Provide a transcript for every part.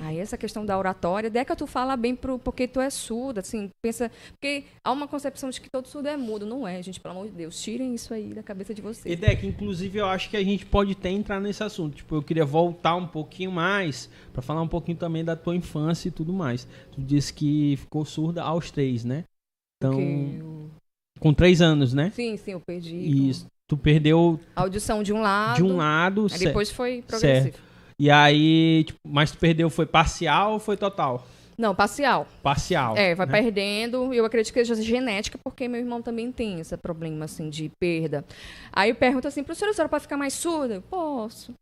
Aí essa questão da oratória, Deca, tu fala bem porque tu é surda, assim, pensa... Porque há uma concepção de que todo surdo é mudo. Não é, gente, pelo amor de Deus. Tirem isso aí da cabeça de vocês. E Deca, inclusive eu acho que a gente pode até entrar nesse assunto. Tipo, eu queria voltar um pouquinho mais pra falar um pouquinho também da tua infância e tudo mais. Tu disse que ficou surda aos 3, né? Então, com 3 anos, né? Sim, eu perdi. Isso. Tu perdeu... A audição de um lado. De um lado, aí depois foi progressivo. Certo. E aí, tipo, mas tu perdeu, foi parcial ou foi total? Não, parcial. Parcial. Vai perdendo. Eu acredito que seja genética, porque meu irmão também tem esse problema, assim, de perda. Aí eu pergunto assim, professora, a senhora pode ficar mais surda? Eu posso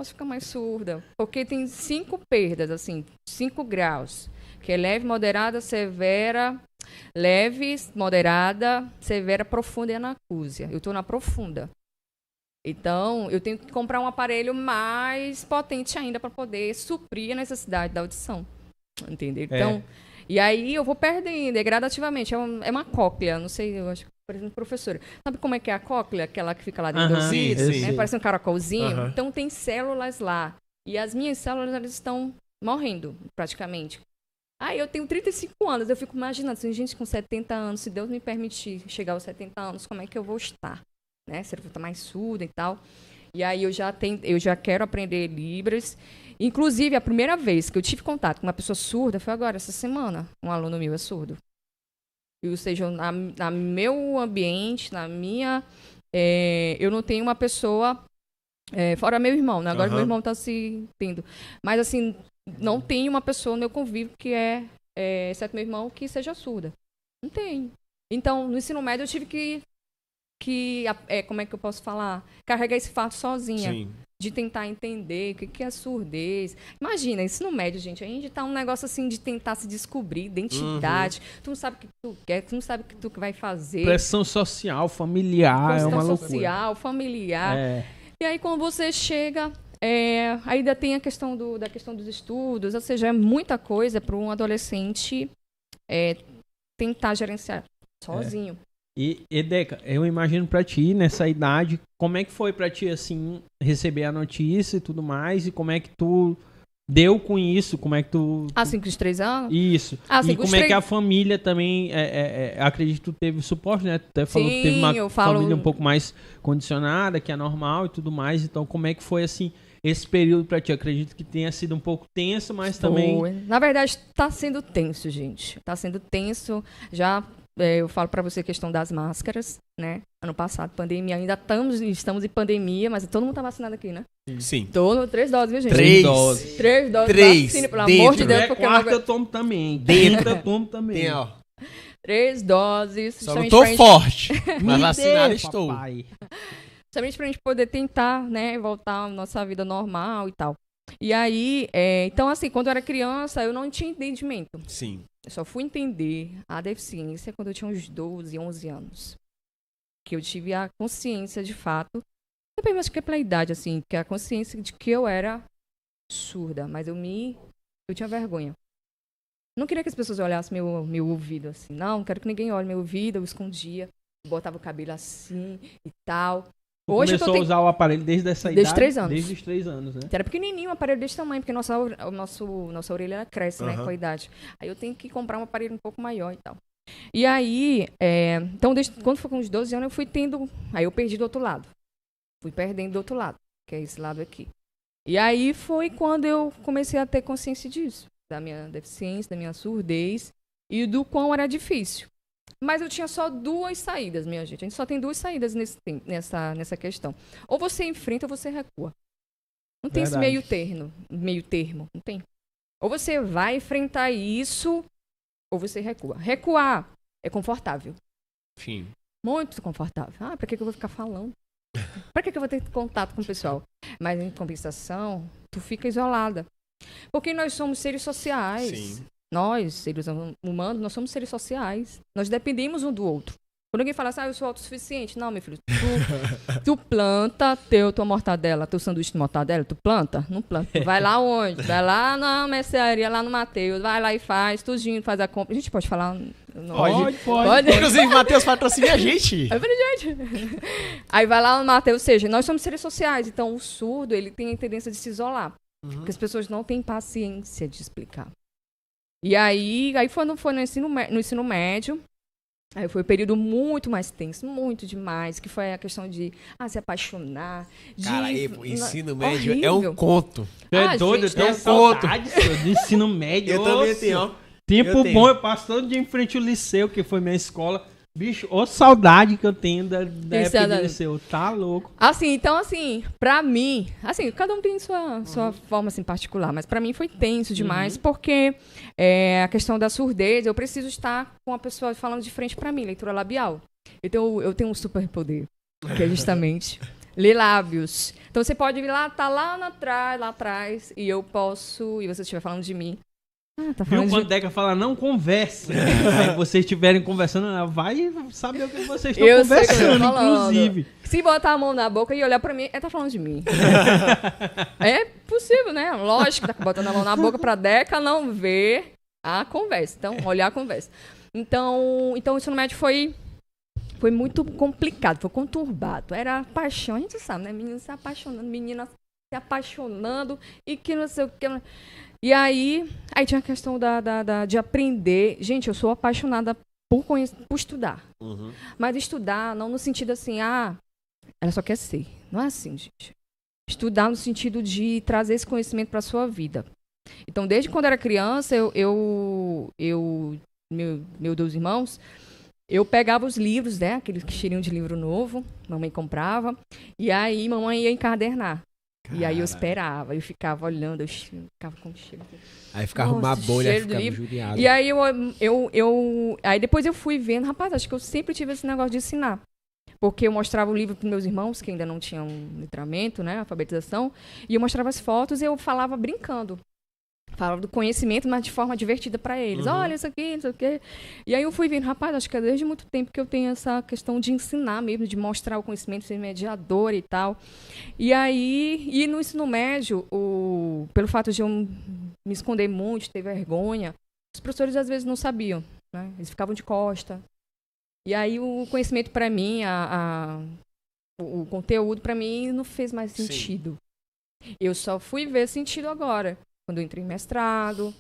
ficar mais surda. Porque tem 5 perdas, assim, 5 graus. Que é leve, moderada, severa... Leve, moderada, severa, profunda e anacúsia. Eu estou na profunda. Então, eu tenho que comprar um aparelho mais potente ainda para poder suprir a necessidade da audição. Entendeu? Então, e aí eu vou perdendo gradativamente. É uma cóclea, não sei, eu acho que parece uma professora. Sabe como é que é a cóclea? Aquela que fica lá dentro do ouvido, né? Parece um caracolzinho. Então, tem células lá. E as minhas células, elas estão morrendo, praticamente. Aí eu tenho 35 anos, eu fico imaginando, assim, gente, com 70 anos, se Deus me permitir chegar aos 70 anos, como é que eu vou estar? Né? Se eu vou estar mais surda e tal. E aí eu já quero aprender Libras. Inclusive, a primeira vez que eu tive contato com uma pessoa surda foi agora, essa semana. Um aluno meu é surdo. Ou seja, na meu ambiente, na minha... eu não tenho uma pessoa... fora meu irmão, né? Agora meu irmão está se tendo. Mas, assim... Não tem uma pessoa no meu convívio que exceto meu irmão, que seja surda. Não tem. Então, no ensino médio, eu tive que como é que eu posso falar? Carregar esse fato sozinha. Sim. De tentar entender o que é surdez. Imagina, ensino médio, gente, a gente tá um negócio assim de tentar se descobrir, identidade. Tu não sabe o que tu quer, tu não sabe o que tu vai fazer. Pressão social, familiar, é uma loucura. Pressão social, familiar. E aí, quando você chega... ainda tem a questão da questão dos estudos, ou seja, é muita coisa para um adolescente tentar gerenciar sozinho. E Deca, eu imagino para ti, nessa idade, como é que foi para ti, assim, receber a notícia e tudo mais, e como é que tu deu com isso, como é que tu... Assim, com os 3 anos? Isso. E como é que a família também, acredito que tu teve suporte, né? Tu até falou que teve uma família um pouco mais condicionada, que é normal e tudo mais, então como é que foi, assim... Esse período pra ti, acredito que tenha sido um pouco tenso, mas também... Na verdade, tá sendo tenso, gente. Tá sendo tenso. Já, eu falo pra você a questão das máscaras, né? Ano passado, pandemia, ainda estamos em pandemia, mas todo mundo tá vacinado aqui, né? Sim. 3 doses, viu, gente? 3 doses. 3 doses. 3. Vacina, pelo amor de Deus. Porque eu tomo também. Dentro eu tomo também. 3 doses. Só não tô forte, mas vacinado estou. Papai. Somente pra gente poder tentar, né, voltar à nossa vida normal e tal. E aí, então assim, quando eu era criança, eu não tinha entendimento. Sim. Eu só fui entender a deficiência quando eu tinha uns 12, 11 anos. Que eu tive a consciência, de fato, também acho que é pela idade, assim, que a consciência de que eu era surda, mas eu tinha vergonha. Não queria que as pessoas olhassem meu ouvido, assim. Não quero que ninguém olhe meu ouvido, eu escondia, botava o cabelo assim e tal. Hoje começou a usar o aparelho desde essa idade? Desde 3 anos. Desde os 3 anos, né? Era pequenininho, um aparelho desse tamanho, porque nossa orelha ela cresce, né, com a idade. Aí eu tenho que comprar um aparelho um pouco maior e tal. E aí, então, quando foi com uns 12 anos, eu fui tendo... Aí eu perdi do outro lado. Fui perdendo do outro lado, que é esse lado aqui. E aí foi quando eu comecei a ter consciência disso. Da minha deficiência, da minha surdez e do quão era difícil. Mas eu tinha só 2 saídas, minha gente. A gente só tem 2 saídas nessa questão. Ou você enfrenta ou você recua. Não tem esse meio termo. Não tem. Ou você vai enfrentar isso, ou você recua. Recuar é confortável. Sim. Muito confortável. Pra que eu vou ficar falando? Pra que eu vou ter contato com o pessoal? Mas, em compensação, tu fica isolada. Porque nós somos seres sociais. Sim. Nós, seres humanos, nós somos seres sociais. Nós dependemos um do outro. Quando alguém fala assim, eu sou autossuficiente. Não, meu filho, tu planta tua mortadela, teu sanduíche de mortadela, tu planta? Não planta. Tu vai lá onde? Vai lá na mercearia, lá no Mateus, vai lá e faz, tudinho, faz a compra. A gente pode falar? Pode. Inclusive, Mateus patrocina a gente. Gente. Aí vai lá no Mateus, ou seja, nós somos seres sociais, então o surdo, ele tem a tendência de se isolar. Porque as pessoas não têm paciência de explicar. E aí quando foi no ensino médio, aí foi um período muito mais tenso, muito demais, que foi a questão de se apaixonar. Cara, o ensino médio horrível. é um conto. É doido, eu tenho saudade do ensino médio. Eu também tenho. Tempo bom, eu passo todo dia em frente ao liceu, que foi minha escola. Bicho, ô saudade que eu tenho da época do liceu, tá louco. Então, pra mim, cada um tem sua forma, assim, particular, mas pra mim foi tenso demais, porque a questão da surdez, eu preciso estar com a pessoa falando de frente pra mim, leitura labial. Então, eu tenho um superpoder, que é justamente ler lábios. Então, você pode ir lá, tá lá atrás, e eu posso, e você estiver falando de mim, tá viu quando Deca fala, não conversa. Aí vocês estiverem conversando, ela vai saber o que vocês estão conversando, inclusive. Se botar a mão na boca e olhar pra mim, tá falando de mim. É possível, né? Lógico que tá botando a mão na boca pra Deca não ver a conversa. Então, olhar a conversa. Então o ensino médio foi muito complicado, foi conturbado. Era paixão, a gente sabe, né? Menina se apaixonando e que não sei o que... E aí tinha a questão de aprender. Gente, eu sou apaixonada por estudar. Mas estudar não no sentido assim, ela só quer ser. Não é assim, gente. Estudar no sentido de trazer esse conhecimento para a sua vida. Então, desde quando eu era criança, meus 2 irmãos, eu pegava os livros, né? Aqueles que cheirinham de livro novo, mamãe comprava, e aí mamãe ia encadernar. E aí eu esperava, eu ficava olhando, eu ficava com cheiro. Aí ficava uma bolha, ficava injuriado. E aí aí depois eu fui vendo, rapaz, acho que eu sempre tive esse negócio de ensinar. Porque eu mostrava o livro para meus irmãos, que ainda não tinham letramento, né, alfabetização, e eu mostrava as fotos e eu falava brincando. Falava do conhecimento, mas de forma divertida para eles. Olha isso aqui, não sei o quê. E aí eu fui vendo, rapaz, acho que é desde muito tempo que eu tenho essa questão de ensinar mesmo, de mostrar o conhecimento, ser mediadora e tal. E aí, no ensino médio, pelo fato de eu me esconder muito, ter vergonha, os professores às vezes não sabiam, né? Eles ficavam de costa. E aí o conhecimento para mim, o conteúdo para mim não fez mais sentido. Sim. Eu só fui ver sentido agora. Quando eu entrei em mestrado,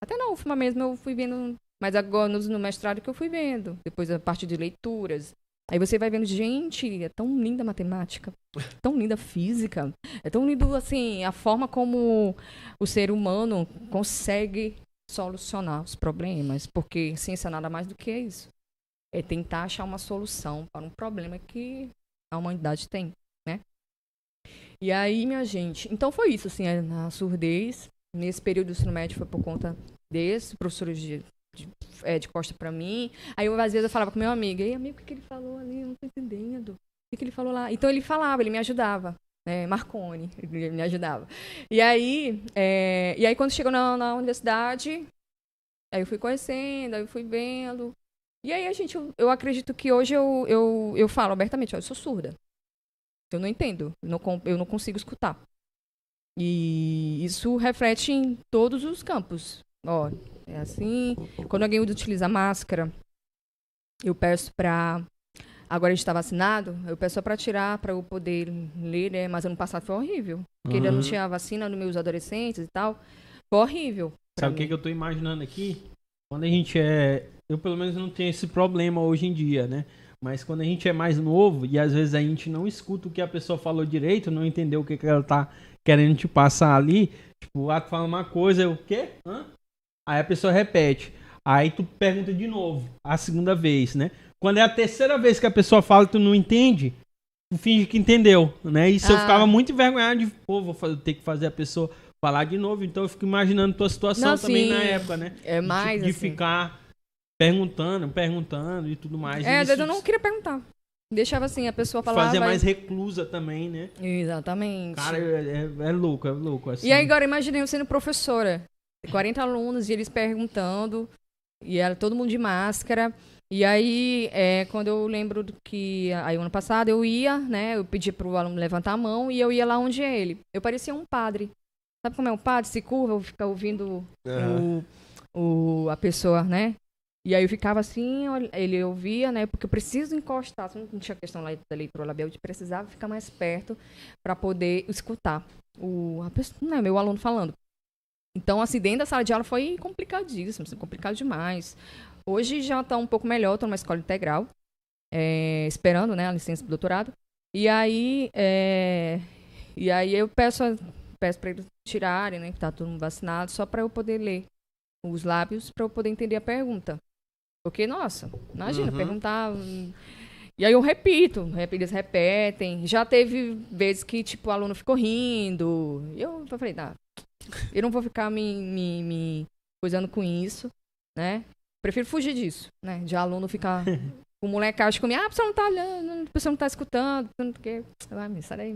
até na UFMA mesmo eu fui vendo, mas agora no mestrado que eu fui vendo, depois a parte de leituras. Aí você vai vendo, gente, é tão linda a matemática, tão linda a física, é tão lindo, assim, a forma como o ser humano consegue solucionar os problemas, porque ciência nada mais do que isso. É tentar achar uma solução para um problema que a humanidade tem, né? E aí, minha gente, então foi isso, assim, na surdez. Nesse período do ensino médio foi por conta desse, professores de costa pra mim. Aí, às vezes, eu falava com meu amigo, ei, amigo, o que ele falou ali? Eu não tô entendendo. O que ele falou lá? Então, ele falava, ele me ajudava. Marconi, ele me ajudava. E aí quando chegou na universidade, aí eu fui conhecendo, aí eu fui vendo. E aí, eu acredito que hoje eu falo abertamente, eu sou surda. Eu não entendo, eu não consigo escutar. E isso reflete em todos os campos. É assim, quando alguém utiliza máscara, eu peço para... Agora a gente está vacinado, eu peço para tirar, para eu poder ler, né? Mas ano passado foi horrível. Porque ainda não tinha vacina nos meus adolescentes e tal. Foi horrível. Sabe o que eu estou imaginando aqui? Quando a gente eu pelo menos não tenho esse problema hoje em dia, né? Mas quando a gente é mais novo e às vezes a gente não escuta o que a pessoa falou direito, não entendeu o que ela tá querendo te passar ali, tipo, tu fala uma coisa, o quê? Aí a pessoa repete. Aí tu pergunta de novo, a segunda vez, né? Quando é a terceira vez que a pessoa fala e tu não entende, tu finge que entendeu, né? Isso eu ficava muito envergonhado de, vou ter que fazer a pessoa falar de novo. Então eu fico imaginando tua situação também na época, né? É mais de ficar perguntando e tudo mais. Às vezes eu não queria perguntar. Deixava assim, a pessoa falava... Fazer mais reclusa também, né? Exatamente. Cara, é louco, assim. E aí agora, imaginei eu sendo professora. 40 alunos e eles perguntando. E era todo mundo de máscara. E aí, quando eu lembro que... Aí, ano passado, eu ia, né? Eu pedi pro aluno levantar a mão e eu ia lá onde é ele. Eu parecia um padre. Sabe como é um padre? Se curva, fica ouvindo a pessoa, né? E aí eu ficava assim, ele ouvia, né? Porque eu preciso encostar. Não tinha questão lá da leitura labial, eu precisava ficar mais perto para poder escutar meu aluno falando. Então, assim, dentro da sala de aula foi complicadíssimo, assim, complicado demais. Hoje já está um pouco melhor, estou numa escola integral, esperando, né, a licença do doutorado. E aí eu peço para eles tirarem, né, que está todo mundo vacinado, só para eu poder ler os lábios, para eu poder entender a pergunta. Porque, nossa, imagina, perguntar... E aí eu repito, eles repetem. Já teve vezes que, tipo, o aluno ficou rindo. E eu falei, eu não vou ficar me coisando com isso, né? Prefiro fugir disso, né? De aluno ficar com molecagem comigo. A pessoa não tá olhando, a pessoa não tá escutando, não sei o quê. Vai, me sai daí.